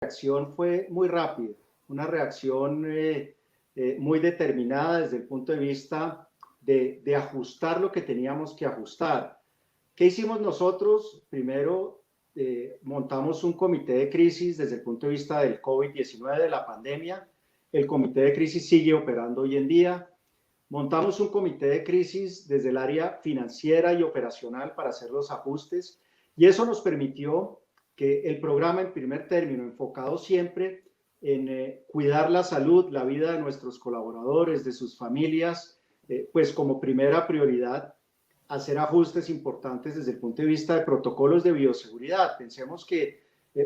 reacción fue muy rápida, una reacción muy determinada desde el punto de vista de ajustar lo que teníamos que ajustar. ¿Qué hicimos nosotros? Primero, montamos un comité de crisis desde el punto de vista del COVID-19, de la pandemia. El comité de crisis sigue operando hoy en día. Montamos un comité de crisis desde el área financiera y operacional para hacer los ajustes, y eso nos permitió que el programa, en primer término, enfocado siempre en cuidar la salud, la vida de nuestros colaboradores, de sus familias, pues como primera prioridad, hacer ajustes importantes desde el punto de vista de protocolos de bioseguridad. Pensemos que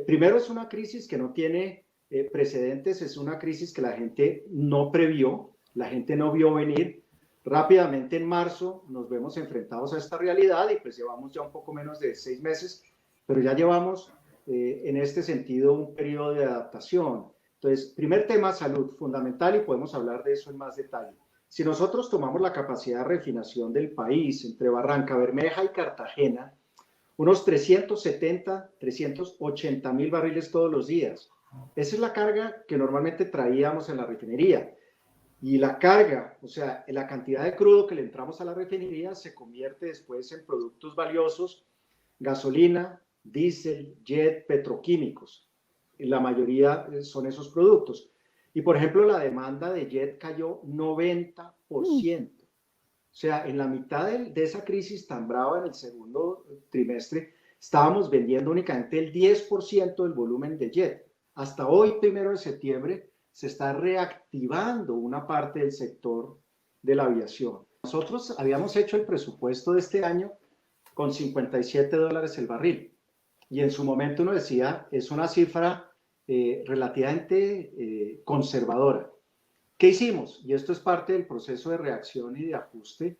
primero es una crisis que no tiene precedentes, es una crisis que la gente no previó, la gente no vio venir. Rápidamente en marzo nos vemos enfrentados a esta realidad y pues llevamos ya un poco menos de 6 meses, pero ya llevamos en este sentido un periodo de adaptación. Entonces, primer tema, salud, fundamental, y podemos hablar de eso en más detalle. Si nosotros tomamos la capacidad de refinación del país entre Barranca Bermeja y Cartagena, unos 370, 380 mil barriles todos los días. Esa es la carga que normalmente traíamos en la refinería. Y la carga, o sea, la cantidad de crudo que le entramos a la refinería se convierte después en productos valiosos, gasolina, diésel, jet, petroquímicos. La mayoría son esos productos. Y, por ejemplo, la demanda de jet cayó 90%. O sea, en la mitad de esa crisis tan brava en el segundo trimestre, estábamos vendiendo únicamente el 10% del volumen de jet. Hasta hoy, 1 de septiembre, se está reactivando una parte del sector de la aviación. Nosotros habíamos hecho el presupuesto de este año con $57 el barril. Y en su momento uno decía, es una cifra relativamente conservadora. ¿Qué hicimos? Y esto es parte del proceso de reacción y de ajuste.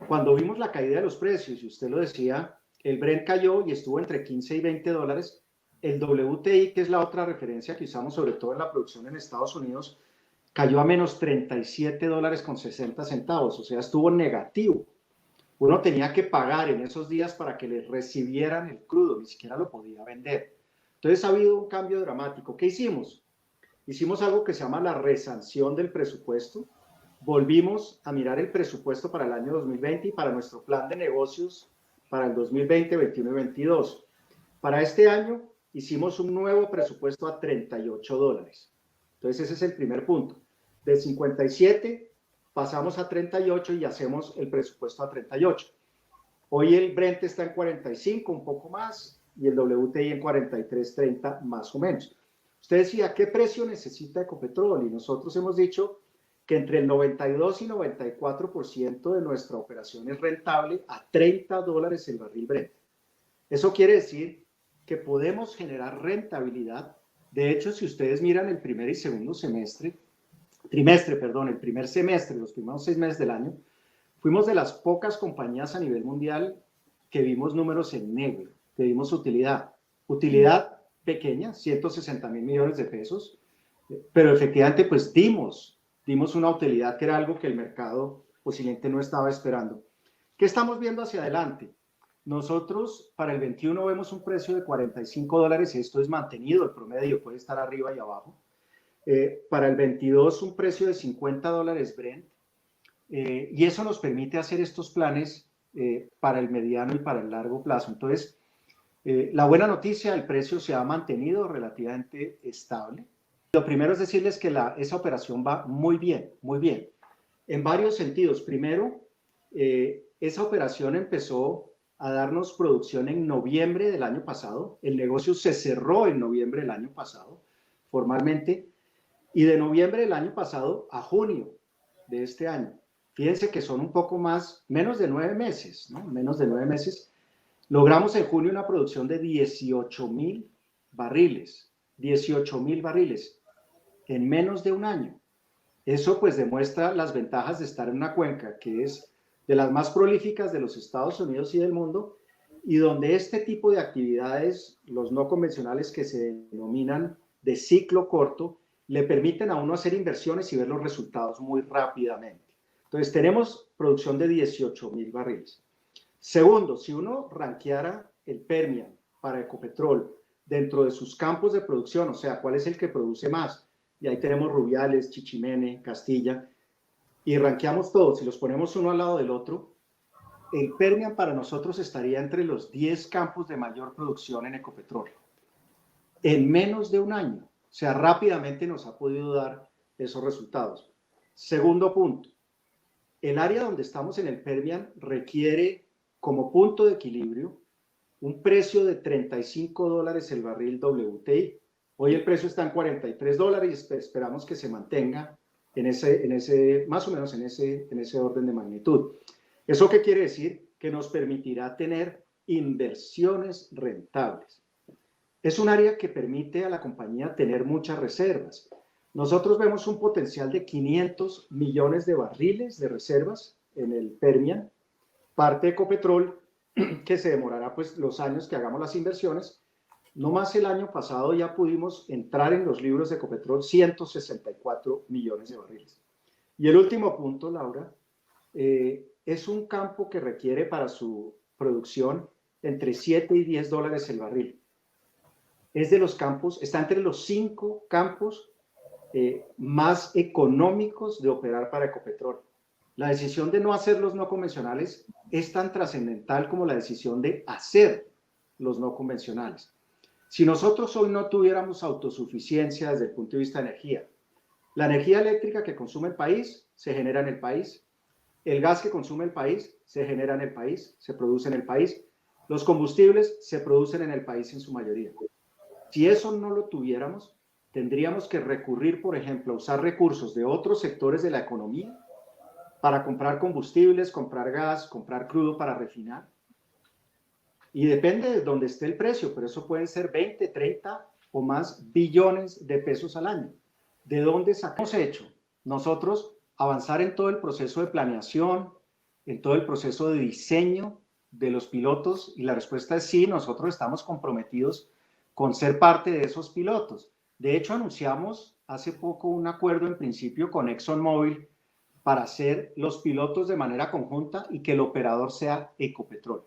Cuando vimos la caída de los precios, y usted lo decía, el Brent cayó y estuvo entre 15 y $20. El WTI, que es la otra referencia que usamos sobre todo en la producción en Estados Unidos, cayó a menos $37.60, o sea, estuvo negativo. Uno tenía que pagar en esos días para que les recibieran el crudo, ni siquiera lo podía vender. Entonces ha habido un cambio dramático. ¿Qué hicimos? Hicimos algo que se llama la resanción del presupuesto. Volvimos a mirar el presupuesto para el año 2020 y para nuestro plan de negocios para el 2020, 21 y 22. Para este año hicimos un nuevo presupuesto a $38. Entonces ese es el primer punto. De 57 pasamos a 38 y hacemos el presupuesto a 38. Hoy el Brent está en 45, un poco más, y el WTI en 43.30 más o menos. Usted decía, ¿qué precio necesita Ecopetrol? Y nosotros hemos dicho que entre el 92 y 94% de nuestra operación es rentable a $30 el barril Brent. Eso quiere decir que podemos generar rentabilidad. De hecho, si ustedes miran el primer y segundo el primer semestre, los primeros 6 meses del año, fuimos de las pocas compañías a nivel mundial que vimos números en negro, que vimos utilidad. Utilidad pequeña, 160.000 millones de pesos, pero efectivamente pues dimos una utilidad que era algo que el mercado posiblemente no estaba esperando. ¿Qué estamos viendo hacia adelante? Nosotros para el 21 vemos un precio de $45, y esto es mantenido, el promedio puede estar arriba y abajo. Para el 22 un precio de $50 Brent, y eso nos permite hacer estos planes para el mediano y para el largo plazo. Entonces, la buena noticia, el precio se ha mantenido relativamente estable. Lo primero es decirles que esa operación va muy bien, en varios sentidos. Primero, esa operación empezó a darnos producción en noviembre del año pasado. El negocio se cerró en noviembre del año pasado, formalmente, y de noviembre del año pasado a junio de este año. Fíjense que son un poco más, menos de 9 meses, ¿no? Menos de 9 meses. Logramos en junio una producción de 18.000 barriles. 18.000 barriles en menos de un año. Eso pues demuestra las ventajas de estar en una cuenca que es de las más prolíficas de los Estados Unidos y del mundo, y donde este tipo de actividades, los no convencionales que se denominan de ciclo corto, le permiten a uno hacer inversiones y ver los resultados muy rápidamente. Entonces tenemos producción de 18.000 barriles. Segundo, si uno rankeara el Permian para Ecopetrol dentro de sus campos de producción, o sea, cuál es el que produce más. Y ahí tenemos Rubiales, Chichimene, Castilla, y rankeamos todos, si los ponemos uno al lado del otro, el Permian para nosotros estaría entre los 10 campos de mayor producción en Ecopetrol, en menos de un año. O sea, rápidamente nos ha podido dar esos resultados. Segundo punto, el área donde estamos en el Permian requiere como punto de equilibrio un precio de $35 el barril WTI. Hoy el precio está en $43 y esperamos que se mantenga más o menos en ese orden de magnitud. ¿Eso qué quiere decir? Que nos permitirá tener inversiones rentables. Es un área que permite a la compañía tener muchas reservas. Nosotros vemos un potencial de 500 millones de barriles de reservas en el Permian, parte de Ecopetrol, que se demorará pues los años que hagamos las inversiones. No más el año pasado ya pudimos entrar en los libros de Ecopetrol 164 millones de barriles. Y el último punto, Laura, es un campo que requiere para su producción entre 7 y $10 el barril. Es de los campos, está entre los 5 campos más económicos de operar para Ecopetrol. La decisión de no hacer los no convencionales es tan trascendental como la decisión de hacer los no convencionales. Si nosotros hoy no tuviéramos autosuficiencia desde el punto de vista de energía, la energía eléctrica que consume el país se genera en el país, el gas que consume el país se genera en el país, se produce en el país, los combustibles se producen en el país en su mayoría. Si eso no lo tuviéramos, tendríamos que recurrir, por ejemplo, a usar recursos de otros sectores de la economía para comprar combustibles, comprar gas, comprar crudo para refinar. Y depende de dónde esté el precio, pero eso pueden ser 20, 30 o más billones de pesos al año. ¿De dónde sacamos hecho? Nosotros avanzar en todo el proceso de planeación, en todo el proceso de diseño de los pilotos, y la respuesta es sí, nosotros estamos comprometidos con ser parte de esos pilotos. De hecho, anunciamos hace poco un acuerdo en principio con ExxonMobil para hacer los pilotos de manera conjunta y que el operador sea Ecopetrol.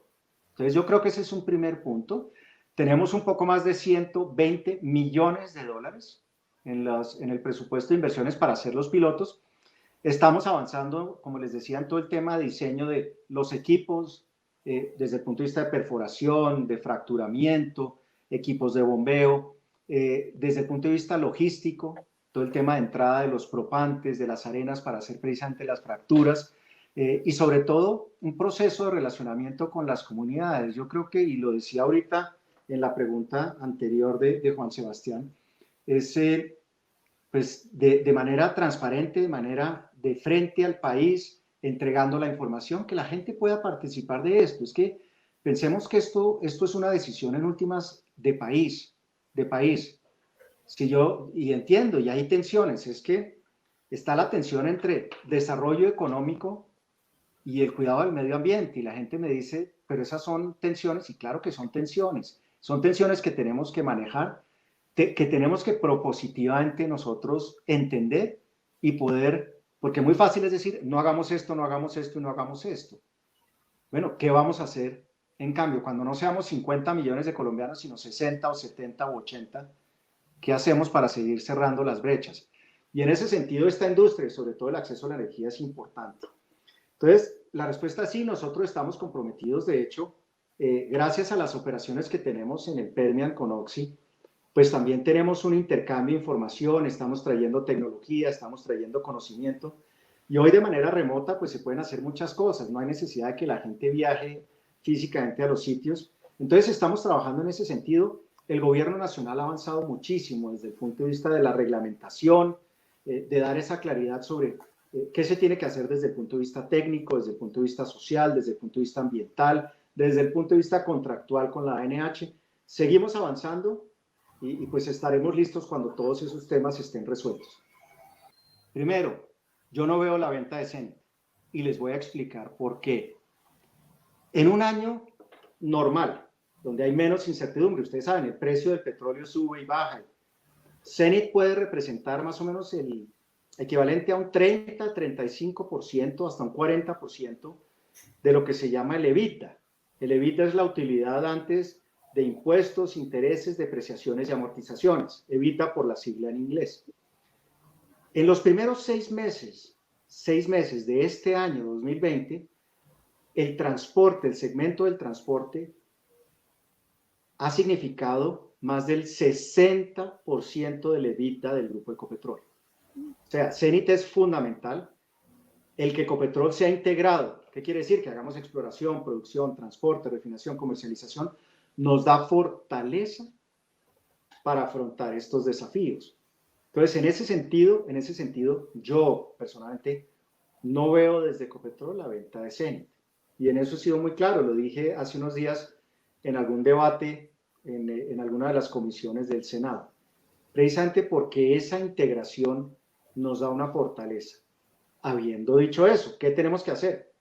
Entonces yo creo que ese es un primer punto. Tenemos un poco más de 120 millones de dólares en el presupuesto de inversiones para hacer los pilotos. Estamos avanzando, como les decía, en todo el tema de diseño de los equipos, desde el punto de vista de perforación, de fracturamiento, equipos de bombeo, desde el punto de vista logístico, todo el tema de entrada de los propantes, de las arenas para hacer precisamente las fracturas, y sobre todo un proceso de relacionamiento con las comunidades. Yo creo que, y lo decía ahorita en la pregunta anterior de Juan Sebastián, es pues de manera transparente, de manera de frente al país, entregando la información, que la gente pueda participar de esto. Es que pensemos que esto es una decisión en últimas de país, de país. Si yo, y entiendo, y hay tensiones, es que está la tensión entre desarrollo económico y el cuidado del medio ambiente, y la gente me dice, pero esas son tensiones, y claro que son tensiones que tenemos que manejar, que tenemos que propositivamente nosotros entender y poder, porque muy fácil es decir, no hagamos esto, no hagamos esto y no hagamos esto. Bueno, ¿qué vamos a hacer? En cambio, cuando no seamos 50 millones de colombianos, sino 60 o 70 o 80, ¿qué hacemos para seguir cerrando las brechas? Y en ese sentido, esta industria, sobre todo el acceso a la energía, es importante. Entonces, la respuesta es sí, nosotros estamos comprometidos. De hecho, gracias a las operaciones que tenemos en el Permian con Oxy, pues también tenemos un intercambio de información, estamos trayendo tecnología, estamos trayendo conocimiento, y hoy de manera remota pues se pueden hacer muchas cosas, no hay necesidad de que la gente viaje físicamente a los sitios. Entonces estamos trabajando en ese sentido. El gobierno nacional ha avanzado muchísimo desde el punto de vista de la reglamentación, de dar esa claridad sobre qué se tiene que hacer desde el punto de vista técnico, desde el punto de vista social, desde el punto de vista ambiental, desde el punto de vista contractual con la ANH. Seguimos avanzando y pues estaremos listos cuando todos esos temas estén resueltos. Primero, yo no veo la venta de Cenit y les voy a explicar por qué. En un año normal, donde hay menos incertidumbre, ustedes saben, el precio del petróleo sube y baja. Cenit puede representar más o menos el equivalente a un 30, 35%, hasta un 40% de lo que se llama el EBITDA. El EBITDA es la utilidad antes de impuestos, intereses, depreciaciones y amortizaciones, evita por la sigla en inglés. En los primeros 6 meses de este año 2020, el segmento del transporte ha significado más del 60% del EBITDA del grupo Ecopetrol. O sea, Cenit es fundamental. El que Ecopetrol sea integrado, ¿qué quiere decir? Que hagamos exploración, producción, transporte, refinación, comercialización, nos da fortaleza para afrontar estos desafíos. Entonces, en ese sentido, yo personalmente no veo desde Ecopetrol la venta de Cenit. Y en eso he sido muy claro, lo dije hace unos días en algún debate en alguna de las comisiones del Senado, precisamente porque esa integración nos da una fortaleza. Habiendo dicho eso, ¿qué tenemos que hacer?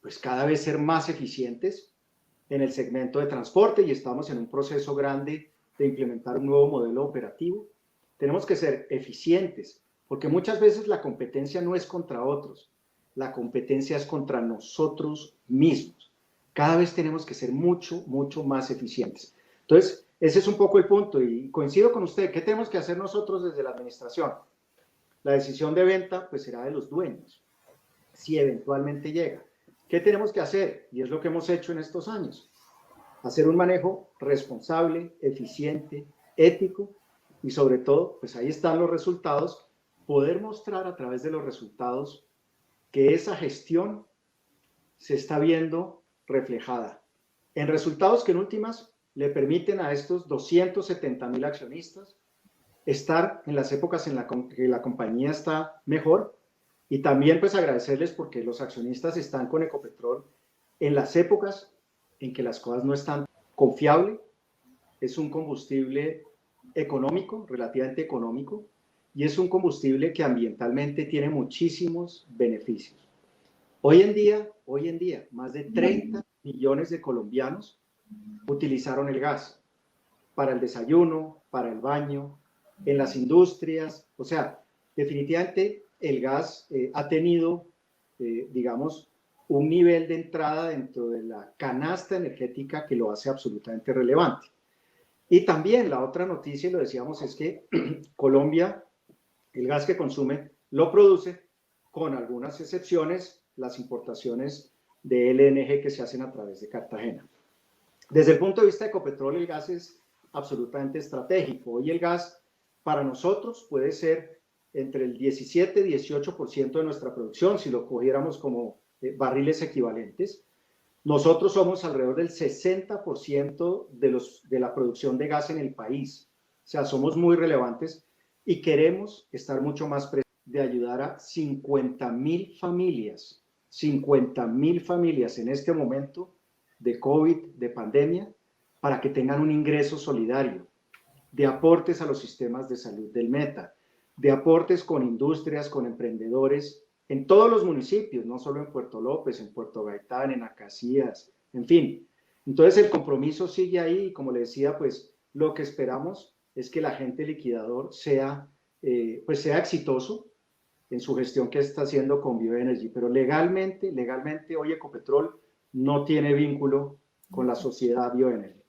Pues cada vez ser más eficientes en el segmento de transporte y estamos en un proceso grande de implementar un nuevo modelo operativo. Tenemos que ser eficientes, porque muchas veces la competencia no es contra otros, la competencia es contra nosotros mismos. Cada vez tenemos que ser mucho, mucho más eficientes. Entonces, ese es un poco el punto y coincido con usted. ¿Qué tenemos que hacer nosotros desde la administración? La decisión de venta pues será de los dueños, si eventualmente llega. ¿Qué tenemos que hacer? Y es lo que hemos hecho en estos años. Hacer un manejo responsable, eficiente, ético y sobre todo, pues ahí están los resultados, poder mostrar a través de los resultados que esa gestión se está viendo reflejada en resultados que en últimas le permiten a estos 270,000 accionistas estar en las épocas en las que la compañía está mejor y también pues agradecerles porque los accionistas están con Ecopetrol en las épocas en que las cosas no están confiable, es un combustible económico, relativamente económico, y es un combustible que ambientalmente tiene muchísimos beneficios. Hoy en día, más de 30 millones de colombianos utilizaron el gas para el desayuno, para el baño, en las industrias, o sea, definitivamente el gas ha tenido, digamos, un nivel de entrada dentro de la canasta energética que lo hace absolutamente relevante. Y también la otra noticia, y lo decíamos, es que Colombia, el gas que consume, lo produce con algunas excepciones, las importaciones de LNG que se hacen a través de Cartagena. Desde el punto de vista de Ecopetrol, el gas es absolutamente estratégico. Hoy el gas para nosotros puede ser entre el 17 y 18% de nuestra producción, si lo cogiéramos como barriles equivalentes. Nosotros somos alrededor del 60% de la producción de gas en el país. O sea, somos muy relevantes y queremos estar mucho más presentes de ayudar a 50,000 familias, 50,000 familias en este momento de COVID, de pandemia, para que tengan un ingreso solidario, de aportes a los sistemas de salud del Meta, de aportes con industrias, con emprendedores, en todos los municipios, no solo en Puerto López, en Puerto Gaitán, en Acacías, en fin. Entonces el compromiso sigue ahí y como le decía, pues lo que esperamos es que el agente liquidador sea exitoso en su gestión que está haciendo con Bioenergy, pero legalmente hoy Ecopetrol no tiene vínculo con la sociedad Bioenergy.